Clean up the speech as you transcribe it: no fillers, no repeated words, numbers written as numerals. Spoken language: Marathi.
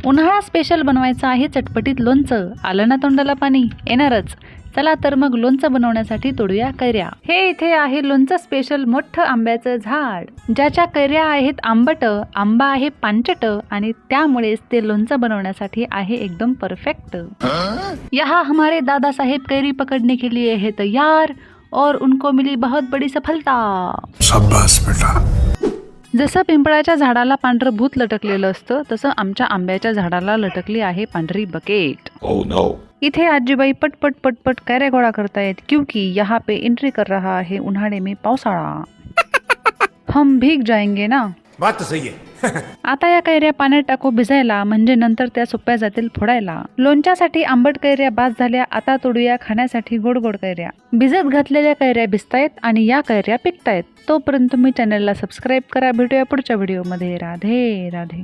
उन्हाळा स्पेशल बनवायचं आहे चटपटीत लोणचं. आलं ना तोंडाला पाणी? येणारच. चला तर मग लोणचं बनवण्यासाठी तोडूया कैऱ्या. हे इथे आहे लोणचं स्पेशल मोठं आंब्याचं झाड, ज्याच्या कैऱ्या आहेत आंबट, आंबा आहे पांचट आणि त्यामुळेच ते लोणचं बनवण्यासाठी आहे एकदम परफेक्ट. यहाँ हमारे दादा साहेब कैरी पकड़ने के लिए है तैयार और उनको मिली बहुत बड़ी सफलता. शाबाश बेटा. जसं पिंपळाच्या झाडाला पांढरं भूत लटकलेलं असतं, तसं आमच्या आंब्याच्या झाडाला लटकली आहे पांढरी बकेट. Oh no. इथे आजीबाई पटपट पटपट कैऱ्या गोळा करतायत, क्योंकि यहाँ पे एंट्री कर रहा है उन्हाळे में पावसाळा. हम भीग जाएंगे ना. बात तो सही है. आता या कैऱ्या पाण्यात टाकू भिजायला, म्हणजे नंतर त्या सोप्या जातील फोडायला. लोणच्यासाठी आंबट कैऱ्या बाद झाल्या, आता तोडूया खाण्यासाठी गोड गोड कैऱ्या. भिजत घातलेल्या कैऱ्या भिजतायत आणि या कैऱ्या पिकतायत. तोपर्यंत तुम्ही चॅनलला सबस्क्राईब करा. भेटूया पुढच्या व्हिडिओमध्ये. राधे राधे.